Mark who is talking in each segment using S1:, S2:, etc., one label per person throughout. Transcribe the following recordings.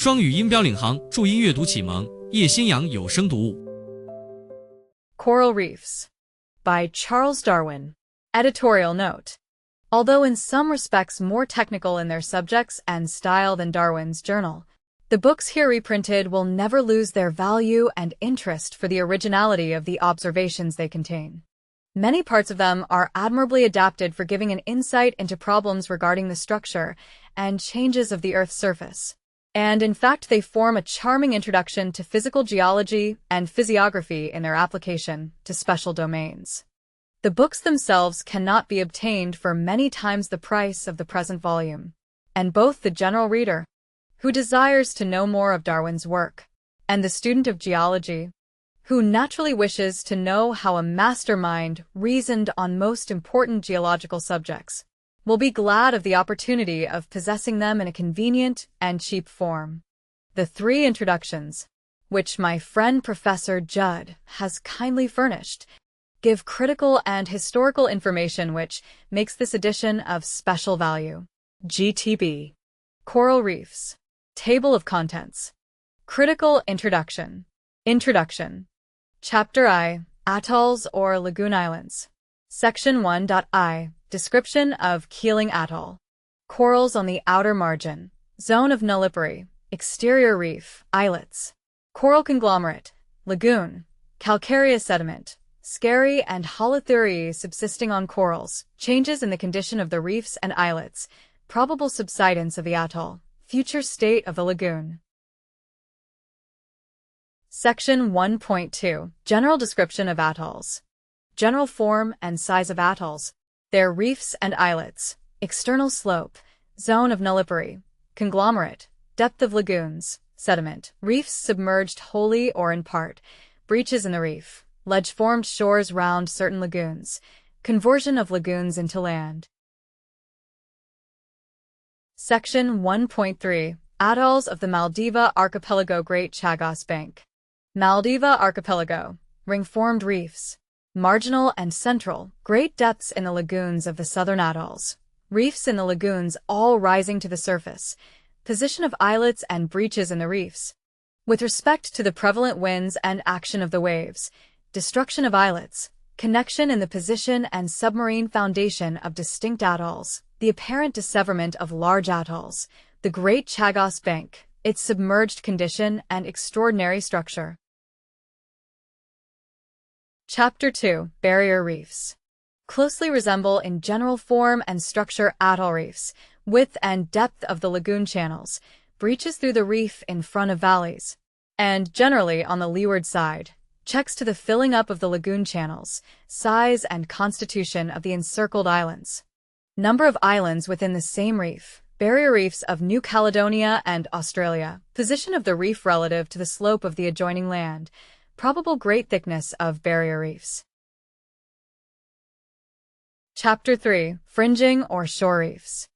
S1: 双语音标领航，注音阅读启蒙，叶兴阳有声读物。
S2: Coral Reefs by Charles Darwin. Editorial note. Although in some respects more technical in their subjects and style than Darwin's journal, the books here reprinted will never lose their value and interest for the originality of the observations they contain. Many parts of them are admirably adapted for giving an insight into problems regarding the structure and changes of the Earth's surface. And in fact, they form a charming introduction to physical geology and physiography in their application to special domains. The books themselves cannot be obtained for many times the price of the present volume, and both the general reader, who desires to know more of Darwin's work, and the student of geology, who naturally wishes to know how a mastermind reasoned on most important geological subjects, will be glad of the opportunity of possessing them in a convenient and cheap form. The 3 introductions, which my friend Professor Judd has kindly furnished, give critical and historical information which makes this edition of special value. GTB. Coral Reefs. Table of Contents. Critical Introduction. Introduction. Chapter I. Atolls or Lagoon Islands. Section 1.I. Description of Keeling Atoll. Corals on the outer margin. Zone of nullipory. Exterior reef. Islets. Coral conglomerate. Lagoon. Calcareous sediment. Scary and holothuriae subsisting on corals. Changes in the condition of the reefs and islets. Probable subsidence of the atoll. Future state of the lagoon. Section 1.2. General description of atolls. General form and size of atolls. Their reefs and islets. External slope. Zone of nullipory. Conglomerate. Depth of lagoons. Sediment. Reefs submerged wholly or in part. Breaches in the reef. Ledge-formed shores round certain lagoons. Conversion of lagoons into land. Section 1.3. Atolls of the Maldiva Archipelago. Great Chagos Bank. Maldiva Archipelago. Ring-formed reefs. Marginal and central. Great depths in the lagoons of the southern atolls. Reefs in the lagoons all rising to the surface. Position of islets and breaches in the reefs. With respect to the prevalent winds and action of the waves. Destruction of islets. Connection in the position and submarine foundation of distinct atolls. The apparent disseverment of large atolls. The Great Chagos Bank. Its submerged condition and extraordinary structure. Chapter 2. Barrier Reefs. Closely resemble in general form and structure atoll reefs, width and depth of the lagoon channels, breaches through the reef in front of valleys, and generally on the leeward side, checks to the filling up of the lagoon channels, size and constitution of the encircled islands. Number of islands within the same reef, barrier reefs of New Caledonia and Australia, position of the reef relative to the slope of the adjoining land, probable great thickness of barrier reefs. Chapter 3. Fringing or shore reefs.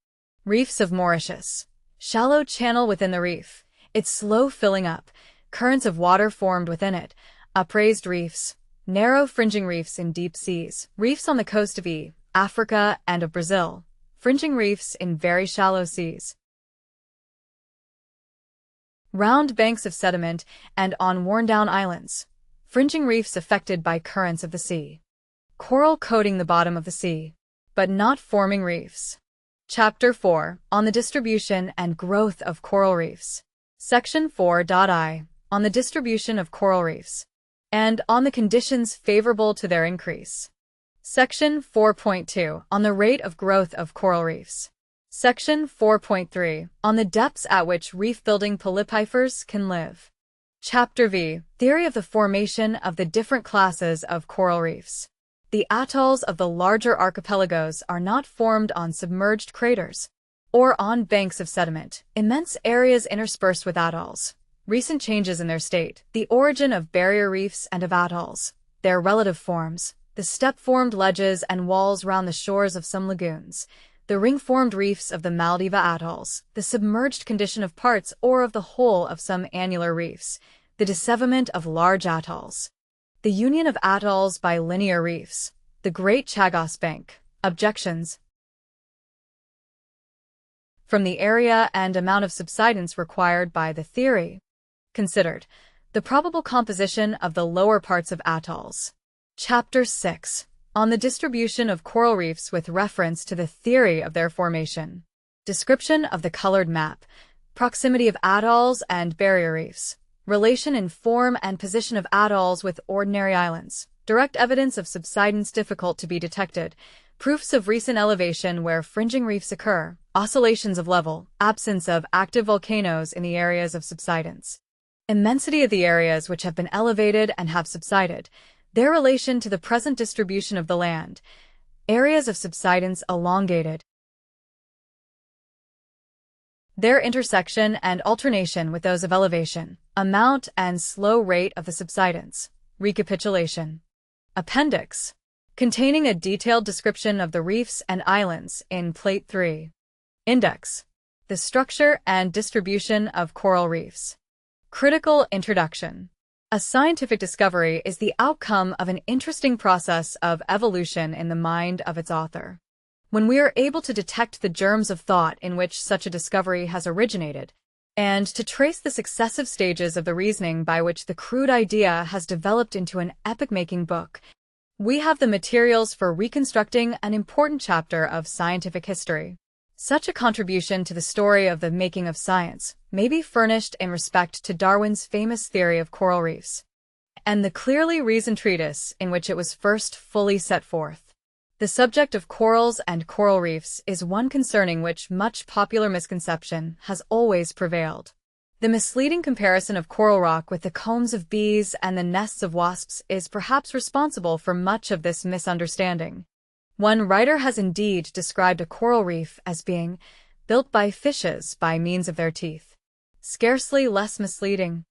S2: Reefs of Mauritius. Shallow channel within the reef, its slow filling up, currents of water formed within it, upraised reefs, narrow fringing reefs in deep seas, reefs on the coast of Africa and of Brazil, fringing reefs in very shallow seas. Round banks of sediment and on worn-down islands. Fringing reefs affected by currents of the sea. Coral coating the bottom of the sea, but not forming reefs. Chapter 4. On the distribution and growth of coral reefs. Section 4.I. On the distribution of coral reefs, and on the conditions favorable to their increase. Section 4.2. On the rate of growth of coral reefs. Section 4.3. On the depths at which reef-building polypifers can live. Chapter V. Theory of the formation of the different classes of coral reefs. The atolls of the larger archipelagos are not formed on submerged craters, or on banks of sediment, immense areas interspersed with atolls. Recent changes in their state, the origin of barrier reefs and of atolls, their relative forms, the step-formed ledges and walls round the shores of some lagoons, the ring-formed reefs of the Maldiva atolls, the submerged condition of parts or of the whole of some annular reefs, the disseverment of large atolls, the union of atolls by linear reefs, the Great Chagos Bank. Objections. from the area and amount of subsidence required by the theory considered, the probable composition of the lower parts of atolls. Chapter 6. On the distribution of coral reefs with reference to the theory of their formation. Description of the colored map. Proximity of atolls and barrier reefs. Relation in form and position of atolls with ordinary islands. Direct evidence of subsidence difficult to be detected. Proofs of recent elevation where fringing reefs occur. Oscillations of level. Absence of active volcanoes in the areas of subsidence. Immensity of the areas which have been elevated and have subsided. Their relation to the present distribution of the land. Areas of subsidence elongated. Their intersection and alternation with those of elevation. Amount and slow rate of the subsidence. Recapitulation. Appendix. Containing a detailed description of the reefs and islands in Plate 3. Index. The structure and distribution of coral reefs. Critical introduction. A scientific discovery is the outcome of an interesting process of evolution in the mind of its author. When we are able to detect the germs of thought in which such a discovery has originated, and to trace the successive stages of the reasoning by which the crude idea has developed into an epoch-making book, we have the materials for reconstructing an important chapter of scientific history. Such a contribution to the story of the making of science may be furnished in respect to Darwin's famous theory of coral reefs, and the clearly reasoned treatise in which it was first fully set forth. The subject of corals and coral reefs is one concerning which much popular misconception has always prevailed. The misleading comparison of coral rock with the combs of bees and the nests of wasps is perhaps responsible for much of this misunderstanding. One writer has indeed described a coral reef as being built by fishes by means of their teeth. Scarcely less misleading,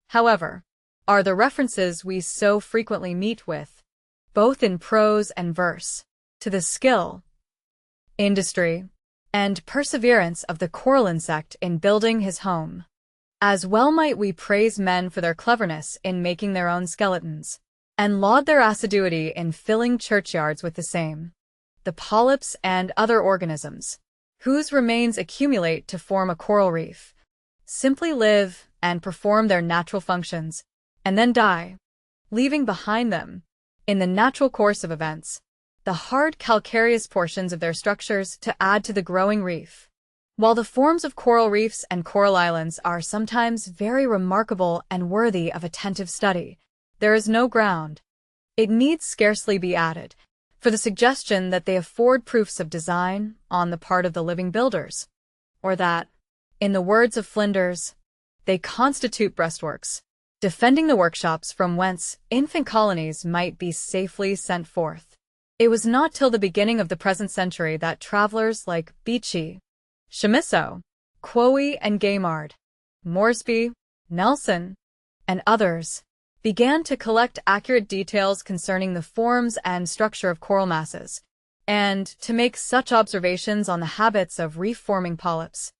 S2: however, are the references we so frequently meet with, both in prose and verse, to the skill, industry, and perseverance of the coral insect in building his home. As well might we praise men for their cleverness in making their own skeletons, and laud their assiduity in filling churchyards with the same. The polyps and other organisms, whose remains accumulate to form a coral reef, simply live and perform their natural functions, and then die, leaving behind them, in the natural course of events, the hard calcareous portions of their structures to add to the growing reef. While the forms of coral reefs and coral islands are sometimes very remarkable and worthy of attentive study, there is no ground, it need scarcely be added, for the suggestion that they afford proofs of design on the part of the living builders, or that, in the words of Flinders, they constitute breastworks, defending the workshops from whence infant colonies might be safely sent forth. It was not till the beginning of the present century that travelers like Beechey, Chamisso, Quoy and Gaimard, Moresby, Nelson, and others began to collect accurate details concerning the forms and structure of coral masses, and to make such observations on the habits of reef-forming polyps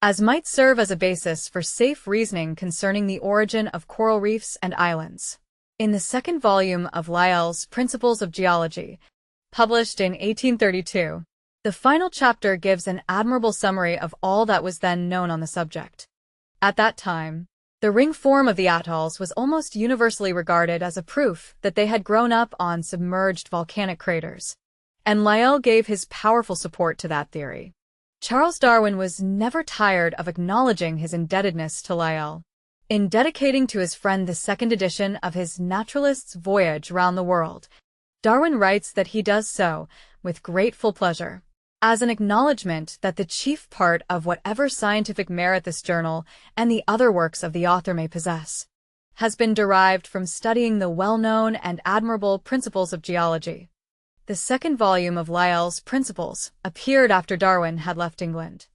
S2: as might serve as a basis for safe reasoning concerning the origin of coral reefs and islands. In the second volume of Lyell's Principles of Geology, published in 1832, the final chapter gives an admirable summary of all that was then known on the subject. At that time, the ring form of the atolls was almost universally regarded as a proof that they had grown up on submerged volcanic craters, and Lyell gave his powerful support to that theory. Charles Darwin was never tired of acknowledging his indebtedness to Lyell. In dedicating to his friend the second edition of his Naturalist's Voyage Round the World, Darwin writes that he does so with grateful pleasure, as an acknowledgment that the chief part of whatever scientific merit this journal and the other works of the author may possess has been derived from studying the well-known and admirable Principles of Geology. The second volume of Lyell's Principles appeared after Darwin had left England,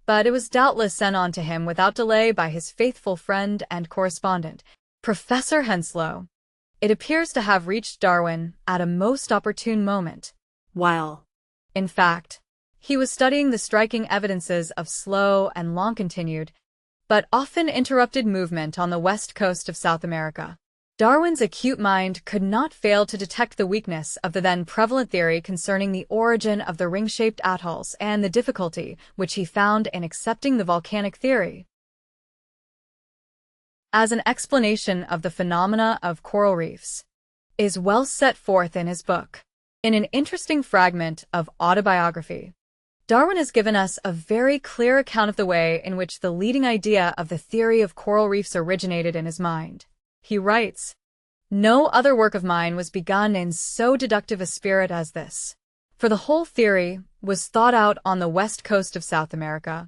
S2: but it was doubtless sent on to him without delay by his faithful friend and correspondent, Professor Henslow. It appears to have reached Darwin at a most opportune moment, while, in fact, he was studying the striking evidences of slow and long-continued, but often interrupted movement on the west coast of South America. Darwin's acute mind could not fail to detect the weakness of the then prevalent theory concerning the origin of the ring-shaped atolls and the difficulty which he found in accepting the volcanic theory as an explanation of the phenomena of coral reefs is well set forth in his book. In an interesting fragment of autobiography, Darwin has given us a very clear account of the way in which the leading idea of the theory of coral reefs originated in his mind. He writes, "No other work of mine was begun in so deductive a spirit as this, for the whole theory was thought out on the west coast of South America,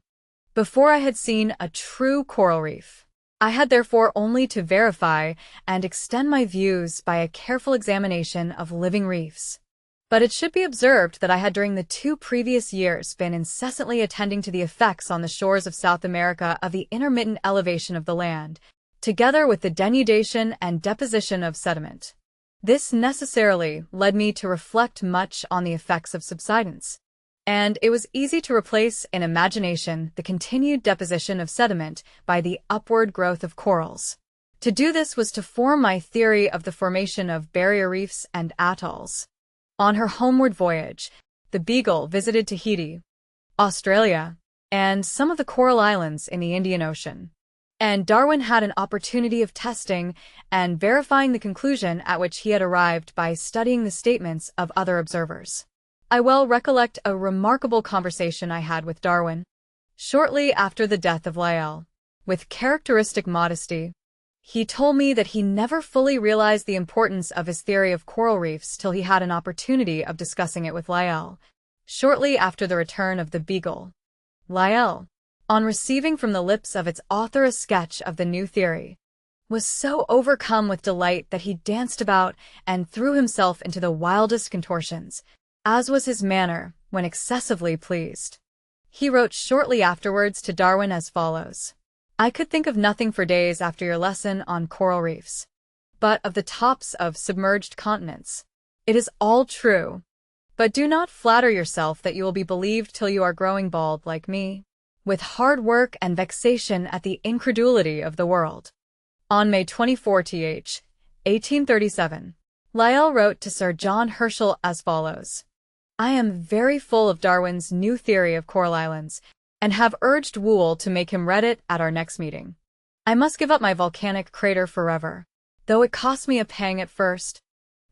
S2: before I had seen a true coral reef. I had therefore only to verify and extend my views by a careful examination of living reefs. But it should be observed that I had during the 2 previous years been incessantly attending to the effects on the shores of South America of the intermittent elevation of the land, together with the denudation and deposition of sediment. This necessarily led me to reflect much on the effects of subsidence, and it was easy to replace in imagination the continued deposition of sediment by the upward growth of corals. To do this was to form my theory of the formation of barrier reefs and atolls." On her homeward voyage, the Beagle visited Tahiti, Australia, and some of the coral islands in the Indian Ocean, and Darwin had an opportunity of testing and verifying the conclusion at which he had arrived by studying the statements of other observers. I well recollect a remarkable conversation I had with Darwin shortly after the death of Lyell. With characteristic modesty, he told me that he never fully realized the importance of his theory of coral reefs till he had an opportunity of discussing it with Lyell, shortly after the return of the Beagle. Lyell, on receiving from the lips of its author a sketch of the new theory, was so overcome with delight that he danced about and threw himself into the wildest contortions, as was his manner when excessively pleased. He wrote shortly afterwards to Darwin as follows: "I could think of nothing for days after your lesson on coral reefs, but of the tops of submerged continents. It is all true, but do not flatter yourself that you will be believed till you are growing bald like me, with hard work and vexation at the incredulity of the world." On May 24, 1837, Lyell wrote to Sir John Herschel as follows: "I am very full of Darwin's new theory of coral islands, and have urged Wool to make him read it at our next meeting. I must give up my volcanic crater forever, though it cost me a pang at first,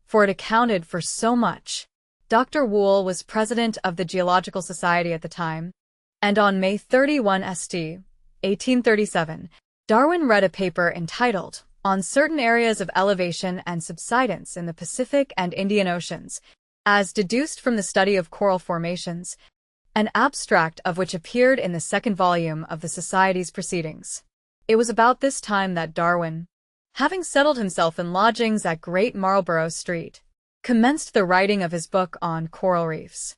S2: for it accounted for so much." Dr. Wool was president of the Geological Society at the time, and on May 31, 1837, Darwin read a paper entitled "On Certain Areas of Elevation and Subsidence in the Pacific and Indian Oceans, as deduced from the study of coral formations," an abstract of which appeared in the 2nd volume of the Society's proceedings. It was about this time that Darwin, having settled himself in lodgings at Great Marlborough Street, commenced the writing of his book on coral reefs.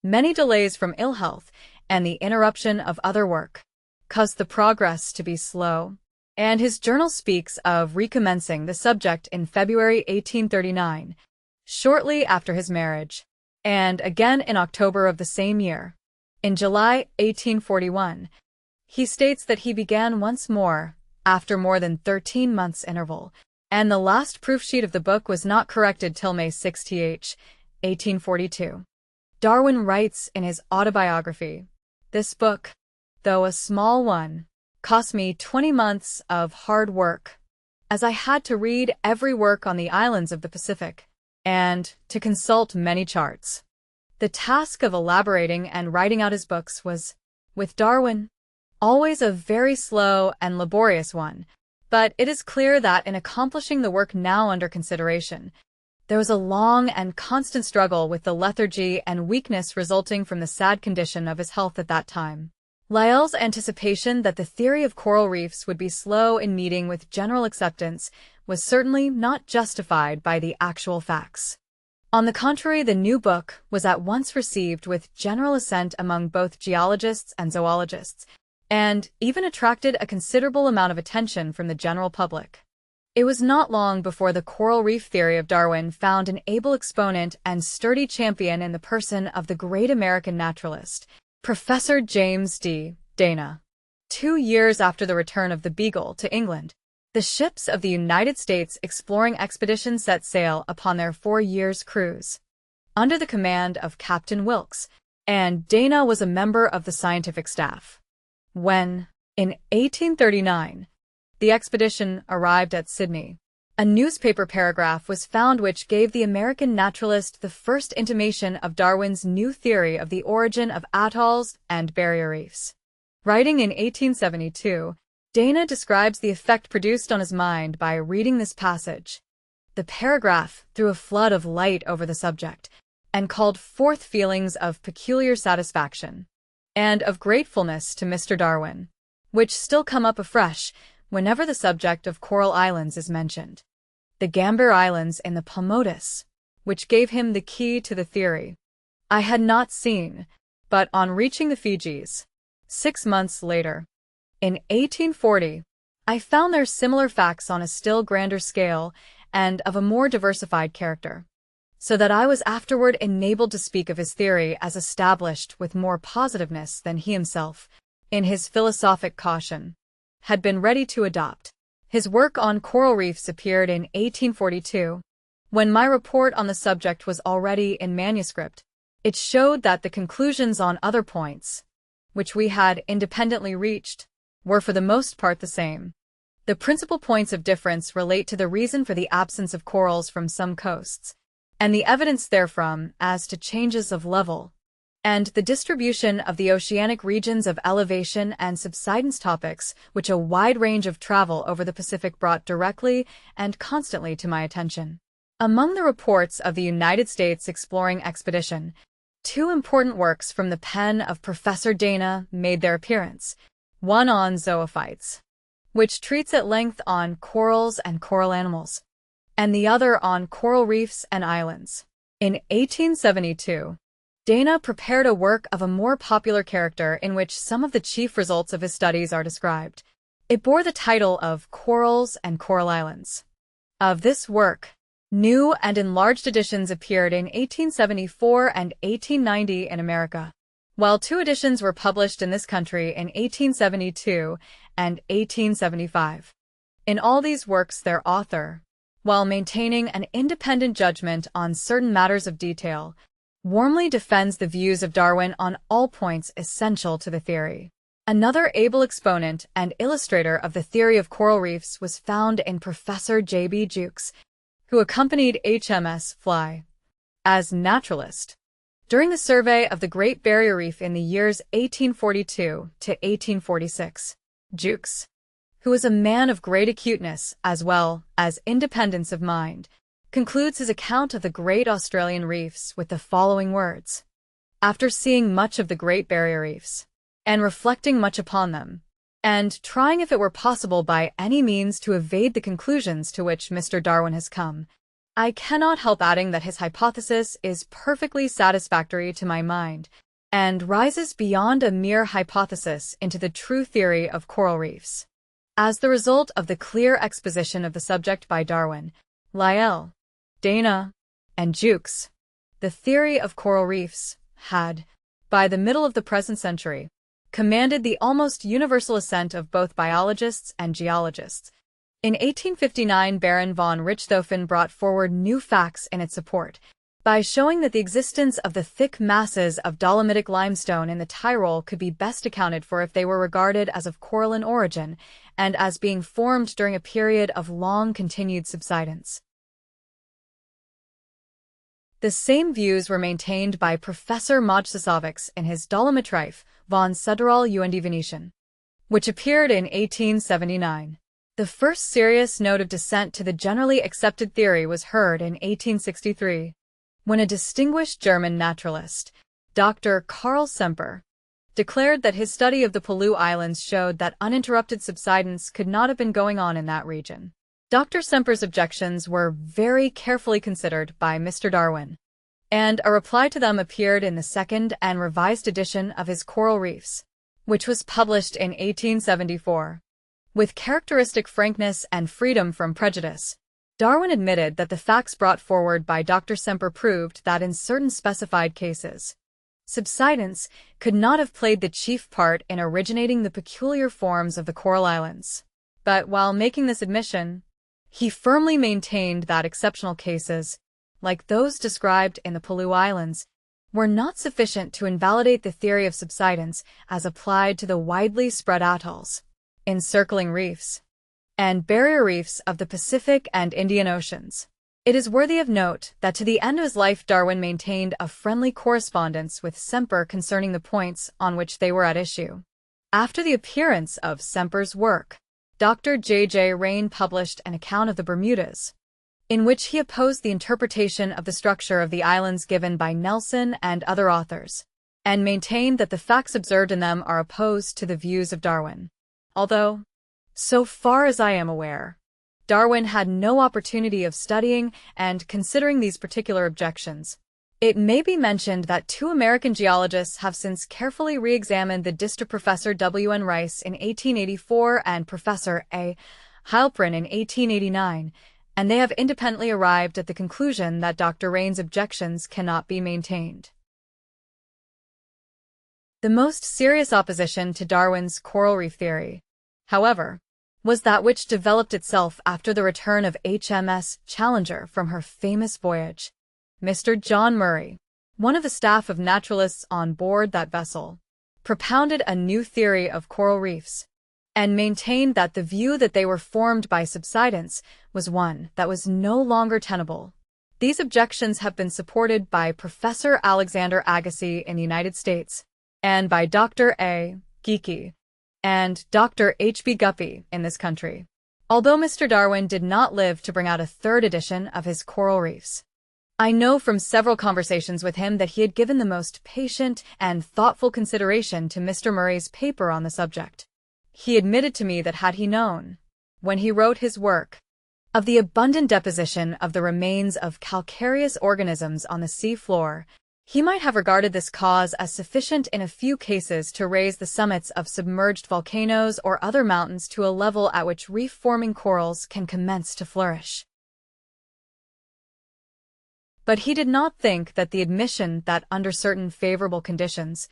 S2: Many delays from ill health and the interruption of other work caused the progress to be slow, and his journal speaks of recommencing the subject in February 1839, shortly after his marriage, and again in October of the same year. In July 1841, he states that he began once more, after more than 13 months' interval, and the last proof sheet of the book was not corrected till May 6, 1842. Darwin writes in his autobiography, "This book, though a small one, cost me 20 months of hard work, as I had to read every work on the islands of the Pacific, and to consult many charts." The task of elaborating and writing out his books was, with Darwin, always a very slow and laborious one, but it is clear that in accomplishing the work now under consideration, there was a long and constant struggle with the lethargy and weakness resulting from the sad condition of his health at that time. Lyell's anticipation that the theory of coral reefs would be slow in meeting with general acceptance was certainly not justified by the actual facts. On the contrary, the new book was at once received with general assent among both geologists and zoologists, and even attracted a considerable amount of attention from the general public. It was not long before the coral reef theory of Darwin found an able exponent and sturdy champion in the person of the great American naturalist, Professor James D. Dana. 2 years after the return of the Beagle to England, The ships of the United States exploring expedition set sail upon their 4-year cruise, under the command of Captain Wilkes, and Dana was a member of the scientific staff. When, in 1839, the expedition arrived at Sydney, a newspaper paragraph was found which gave the American naturalist the first intimation of Darwin's new theory of the origin of atolls and barrier reefs. Writing in 1872, Dana describes the effect produced on his mind by reading this passage. The paragraph threw a flood of light over the subject and called forth feelings of peculiar satisfaction and of gratefulness to Mr. Darwin, which still come up afresh whenever the subject of Coral Islands is mentioned. The Gambier Islands in the Paumotus, which gave him the key to the theory, I had not seen, but on reaching the Fijis, 6 months later, in 1840, I found there similar facts on a still grander scale and of a more diversified character, so that I was afterward enabled to speak of his theory as established with more positiveness than he himself, in his philosophic caution, had been ready to adopt. His work on coral reefs appeared in 1842. When my report on the subject was already in manuscript, it showed that the conclusions on other points, which we had independently reached, were for the most part the same. The principal points of difference relate to the reason for the absence of corals from some coasts, and the evidence therefrom as to changes of level, and the distribution of the oceanic regions of elevation and subsidence, topics which a wide range of travel over the Pacific brought directly and constantly to my attention. Among the reports of the United States exploring expedition, 2 important works from the pen of Professor Dana made their appearance, one on zoophytes, which treats at length on corals and coral animals, and the other on coral reefs and islands. In 1872, Dana prepared a work of a more popular character in which some of the chief results of his studies are described. It bore the title of Corals and Coral Islands. Of this work, new and enlarged editions appeared in 1874 and 1890 in America, while 2 editions were published in this country in 1872 and 1875. In all these works their author, while maintaining an independent judgment on certain matters of detail, warmly defends the views of Darwin on all points essential to the theory. Another able exponent and illustrator of the theory of coral reefs was found in Professor J.B. Jukes, who accompanied HMS Fly as naturalist during the survey of the Great Barrier Reef in the years 1842 to 1846. Jukes, who was a man of great acuteness as well as independence of mind, concludes his account of the Great Australian Reefs with the following words. After seeing much of the Great Barrier Reefs, and reflecting much upon them, and trying if it were possible by any means to evade the conclusions to which Mr. Darwin has come, I cannot help adding that his hypothesis is perfectly satisfactory to my mind, and rises beyond a mere hypothesis into the true theory of coral reefs. As the result of the clear exposition of the subject by Darwin, Lyell, Dana, and Jukes, the theory of coral reefs had, by the middle of the present century, commanded the almost universal assent of both biologists and geologists. In 1859, Baron von Richthofen brought forward new facts in its support, by showing that the existence of the thick masses of dolomitic limestone in the Tyrol could be best accounted for if they were regarded as of coralline origin, and as being formed during a period of long-continued subsidence. The same views were maintained by Professor Mojsisovics in his Dolomitreif von Suderall und Venetian, which appeared in 1879. The first serious note of dissent to the generally accepted theory was heard in 1863, when a distinguished German naturalist, Dr. Karl Semper, declared that his study of the Pelew Islands showed that uninterrupted subsidence could not have been going on in that region. Dr. Semper's objections were very carefully considered by Mr. Darwin, and a reply to them appeared in the second and revised edition of his Coral Reefs, which was published in 1874. With characteristic frankness and freedom from prejudice, Darwin admitted that the facts brought forward by Dr. Semper proved that in certain specified cases, subsidence could not have played the chief part in originating the peculiar forms of the Coral Islands. But while making this admission, he firmly maintained that exceptional cases, like those described in the Palau Islands, were not sufficient to invalidate the theory of subsidence as applied to the widely spread atolls, encircling reefs, and barrier reefs of the Pacific and Indian Oceans. It is worthy of note that to the end of his life Darwin maintained a friendly correspondence with Semper concerning the points on which they were at issue. After the appearance of Semper's work, Dr. J.J. Rain published an account of the Bermudas, in which he opposed the interpretation of the structure of the islands given by Nelson and other authors, and maintained that the facts observed in them are opposed to the views of Darwin. Although, so far as I am aware, Darwin had no opportunity of studying and considering these particular objections. It may be mentioned that 2 American geologists have since carefully re-examined the district Professor W. N. Rice in 1884 and Professor A. Heilprin in 1889, and they have independently arrived at the conclusion that Dr. Rain's objections cannot be maintained. The most serious opposition to Darwin's coral reef theory, however, was that which developed itself after the return of HMS Challenger from her famous voyage. Mr. John Murray, one of the staff of naturalists on board that vessel, propounded a new theory of coral reefs, and maintained that the view that they were formed by subsidence was one that was no longer tenable. These objections have been supported by Professor Alexander Agassiz in the United States, and by Dr. A. Geeky and Dr. H.B. Guppy in this country, although Mr. Darwin did not live to bring out a 3rd edition of his Coral Reefs. I know from several conversations with him that he had given the most patient and thoughtful consideration to Mr. Murray's paper on the subject. He admitted to me that had he known, when he wrote his work, of the abundant deposition of the remains of calcareous organisms on the sea floor, he might have regarded this cause as sufficient in a few cases to raise the summits of submerged volcanoes or other mountains to a level at which reef-forming corals can commence to flourish. But he did not think that the admission that under certain favorable conditions,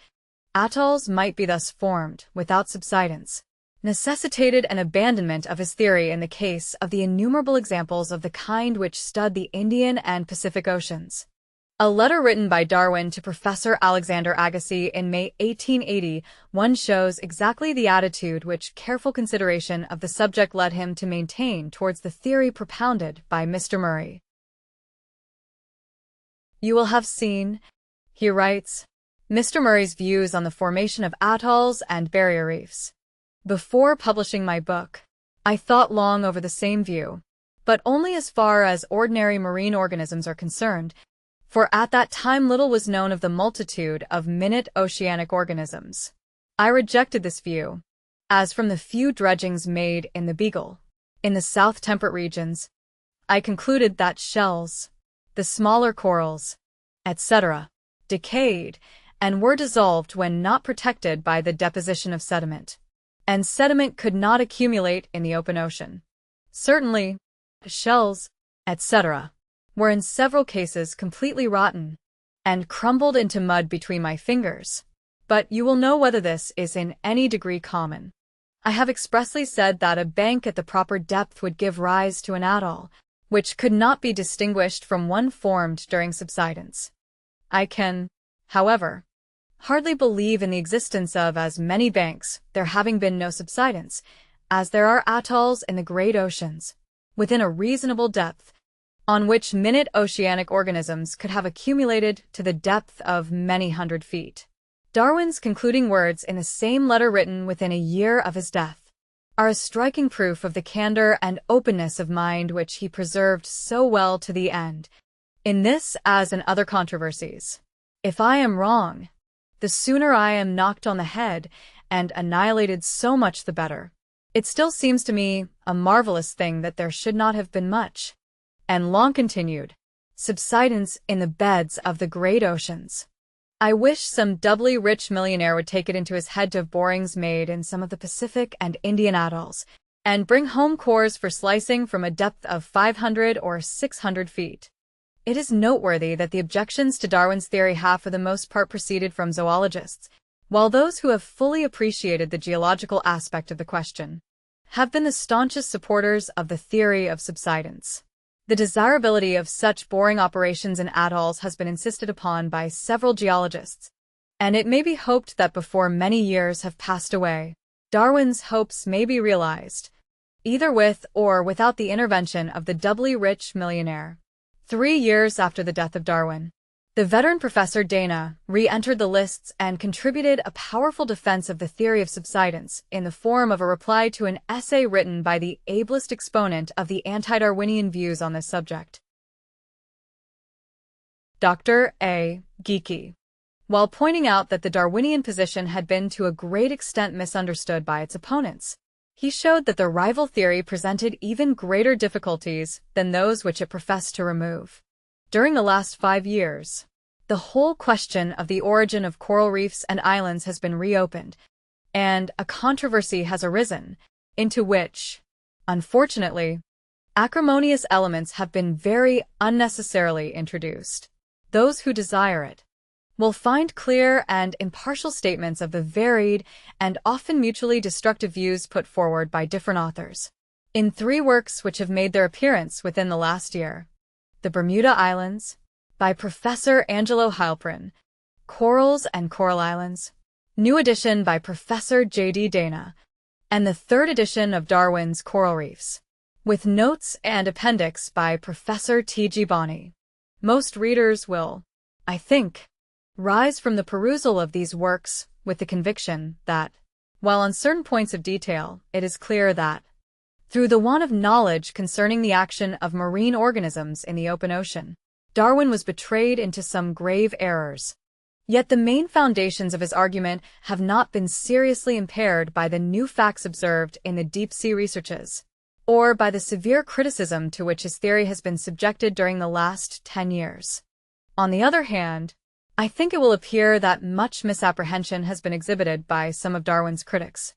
S2: atolls might be thus formed without subsidence, necessitated an abandonment of his theory in the case of the innumerable examples of the kind which stud the Indian and Pacific Oceans. A letter written by Darwin to Professor Alexander Agassiz in May 1881 shows exactly the attitude which careful consideration of the subject led him to maintain towards the theory propounded by Mr. Murray. You will have seen, he writes, Mr. Murray's views on the formation of atolls and barrier reefs. Before publishing my book, I thought long over the same view, but only as far as ordinary marine organisms are concerned, for at that time little was known of the multitude of minute oceanic organisms. I rejected this view, as from the few dredgings made in the Beagle, in the south temperate regions, I concluded that shells, the smaller corals, etc., decayed and were dissolved when not protected by the deposition of sediment, and sediment could not accumulate in the open ocean. Certainly, shells, etc., were in several cases completely rotten and crumbled into mud between my fingers, but you will know whether this is in any degree common. I have expressly said that a bank at the proper depth would give rise to an atoll, which could not be distinguished from one formed during subsidence. I can, however, hardly believe in the existence of as many banks, there having been no subsidence, as there are atolls in the great oceans, within a reasonable depth, on which minute oceanic organisms could have accumulated to the depth of many hundred feet. Darwin's concluding words in the same letter written within a year of his death are a striking proof of the candor and openness of mind which he preserved so well to the end, in this as in other controversies. If I am wrong, the sooner I am knocked on the head and annihilated so much the better. It still seems to me a marvelous thing that there should not have been much, and long continued, subsidence in the beds of the great oceans. I wish some doubly rich millionaire would take it into his head to have borings made in some of the Pacific and Indian atolls, and bring home cores for slicing from a depth of 500 or 600 feet. It is noteworthy that the objections to Darwin's theory have for the most part proceeded from zoologists, while those who have fully appreciated the geological aspect of the question have been the staunchest supporters of the theory of subsidence. The desirability of such boring operations in atolls has been insisted upon by several geologists, and it may be hoped that before many years have passed away, Darwin's hopes may be realized, either with or without the intervention of the doubly rich millionaire. 3 years after the death of Darwin, the veteran Professor Dana re-entered the lists and contributed a powerful defense of the theory of subsidence in the form of a reply to an essay written by the ablest exponent of the anti-Darwinian views on this subject, Dr. A. Geeky. While pointing out that the Darwinian position had been to a great extent misunderstood by its opponents, he showed that the rival theory presented even greater difficulties than those which it professed to remove. During the last 5 years, the whole question of the origin of coral reefs and islands has been reopened, and a controversy has arisen, into which, unfortunately, acrimonious elements have been very unnecessarily introduced. Those who desire it will find clear and impartial statements of the varied and often mutually destructive views put forward by different authors. In 3 works which have made their appearance within the last year, The Bermuda Islands, by Professor Angelo Heilprin, Corals and Coral Islands, new edition by Professor J.D. Dana, and the 3rd edition of Darwin's Coral Reefs, with notes and appendix by Professor T.G. Bonney. Most readers will, I think, rise from the perusal of these works with the conviction that, while on certain points of detail it is clear that, through the want of knowledge concerning the action of marine organisms in the open ocean, Darwin was betrayed into some grave errors. Yet the main foundations of his argument have not been seriously impaired by the new facts observed in the deep-sea researches, or by the severe criticism to which his theory has been subjected during the last 10 years. On the other hand, I think it will appear that much misapprehension has been exhibited by some of Darwin's critics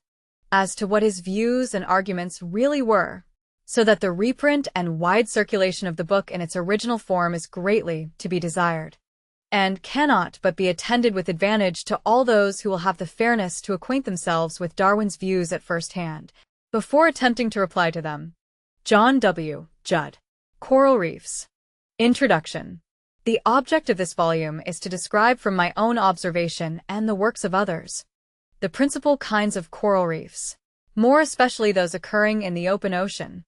S2: as to what his views and arguments really were, so that the reprint and wide circulation of the book in its original form is greatly to be desired, and cannot but be attended with advantage to all those who will have the fairness to acquaint themselves with Darwin's views at first hand, before attempting to reply to them. John W. Judd. Coral Reefs. Introduction. The object of this volume is to describe from my own observation and the works of others the principal kinds of coral reefs, more especially those occurring in the open ocean,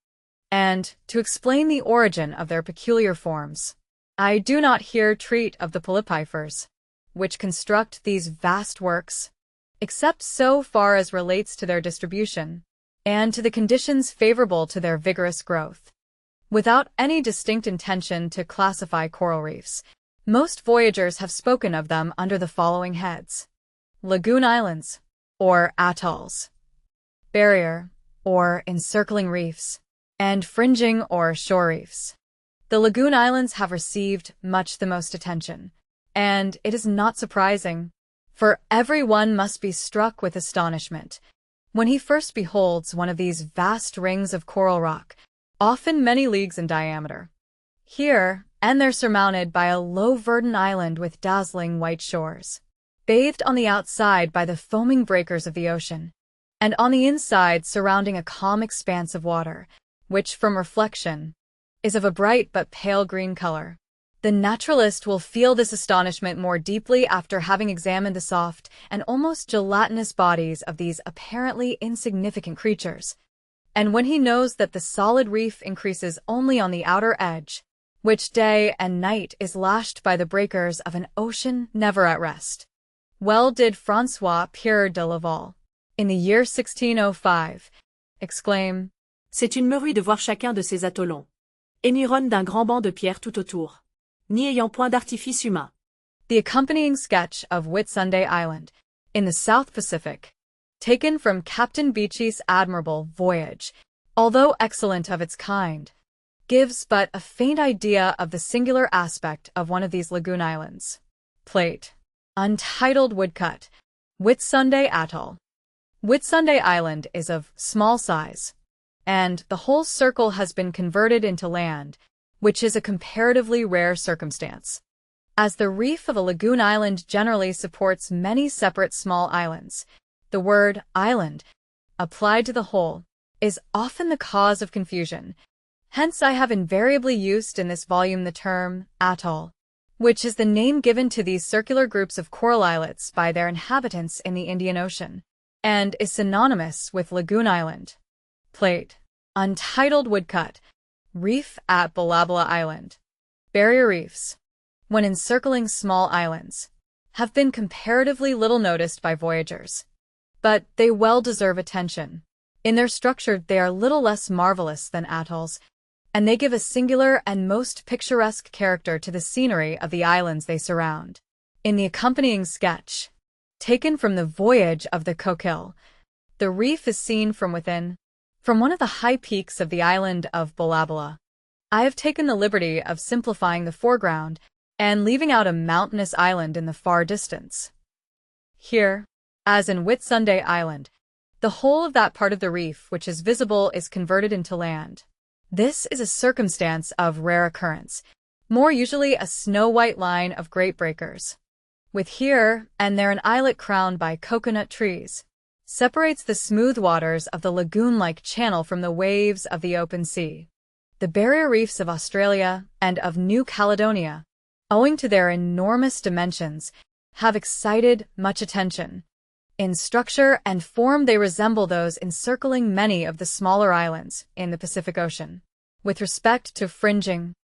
S2: and to explain the origin of their peculiar forms. I do not here treat of the polypifers, which construct these vast works, except so far as relates to their distribution, and to the conditions favorable to their vigorous growth. Without any distinct intention to classify coral reefs, most voyagers have spoken of them under the following heads: lagoon islands, or atolls, barrier, or encircling reefs, and fringing or shore reefs. The lagoon islands have received much the most attention, and it is not surprising, for every one must be struck with astonishment when he first beholds one of these vast rings of coral rock, often many leagues in diameter. Here and there surmounted by a low verdant island with dazzling white shores, bathed on the outside by the foaming breakers of the ocean, and on the inside surrounding a calm expanse of water, which from reflection is of a bright but pale green color. The naturalist will feel this astonishment more deeply after having examined the soft and almost gelatinous bodies of these apparently insignificant creatures, and when he knows that the solid reef increases only on the outer edge, which day and night is lashed by the breakers of an ocean never at rest. Well did François Pierre de Laval, in the year 1605, exclaim,
S3: C'est une merveille de voir chacun de ces atolons, environnés d'un grand banc de pierres tout autour, n'y ayant point d'artifice humain.
S2: The accompanying sketch of Whitsunday Island, in the South Pacific, taken from Captain Beechey's admirable voyage, although excellent of its kind, gives but a faint idea of the singular aspect of one of these lagoon islands. Plate. Untitled woodcut. Whitsunday Atoll. Whitsunday Island is of small size, and the whole circle has been converted into land, which is a comparatively rare circumstance, as the reef of a lagoon island generally supports many separate small islands. The word island, applied to the whole, is often the cause of confusion. Hence, I have invariably used in this volume the term atoll, which is the name given to these circular groups of coral islets by their inhabitants in the Indian Ocean, and is synonymous with lagoon island. Plate. Untitled woodcut. Reef at Balabala Island. Barrier reefs, when encircling small islands, have been comparatively little noticed by voyagers. But they well deserve attention. In their structure, they are little less marvelous than atolls, and they give a singular and most picturesque character to the scenery of the islands they surround. In the accompanying sketch, taken from the Voyage of the Coquille, the reef is seen from within, from one of the high peaks of the island of Balabala. I have taken the liberty of simplifying the foreground and leaving out a mountainous island in the far distance. Here, as in Whitsunday Island, the whole of that part of the reef which is visible is converted into land. This is a circumstance of rare occurrence, more usually a snow-white line of great breakers, with here and there an islet crowned by coconut trees, separates the smooth waters of the lagoon-like channel from the waves of the open sea. The barrier reefs of Australia and of New Caledonia, owing to their enormous dimensions, have excited much attention. In structure and form they resemble those encircling many of the smaller islands in the Pacific Ocean. With respect to fringing,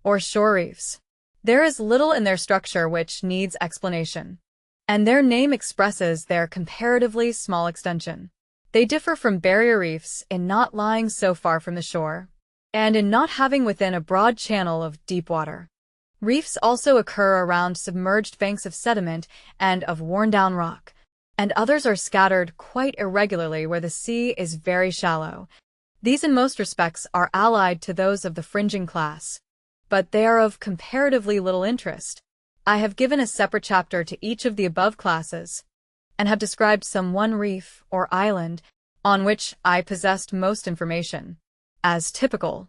S2: or shore reefs, there is little in their structure which needs explanation, and their name expresses their comparatively small extension. They differ from barrier reefs in not lying so far from the shore, and in not having within a broad channel of deep water. Reefs also occur around submerged banks of sediment and of worn-down rock, and others are scattered quite irregularly where the sea is very shallow. These in most respects are allied to those of the fringing class, but they are of comparatively little interest. I have given a separate chapter to each of the above classes, and have described some one reef or island on which I possessed most information, as typical,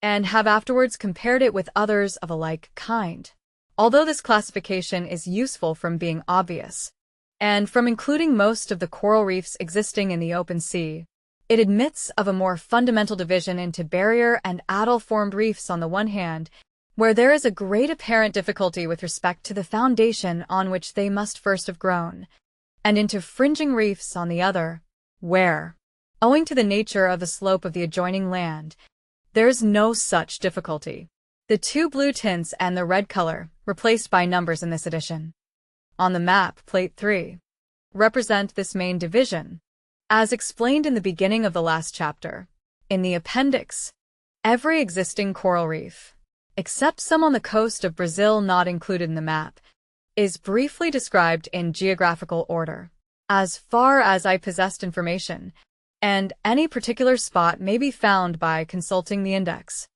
S2: and have afterwards compared it with others of a like kind. Although this classification is useful from being obvious, and from including most of the coral reefs existing in the open sea, it admits of a more fundamental division into barrier and atoll-formed reefs on the one hand, where there is a great apparent difficulty with respect to the foundation on which they must first have grown, and into fringing reefs on the other, where, owing to the nature of the slope of the adjoining land, there is no such difficulty. The two blue tints and the red color, replaced by numbers in this edition, on the map, Plate 3, represent this main division. As explained in the beginning of the last chapter, in the appendix, every existing coral reef, except some on the coast of Brazil not included in the map, is briefly described in geographical order, as far as I possessed information, and any particular spot may be found by consulting the index.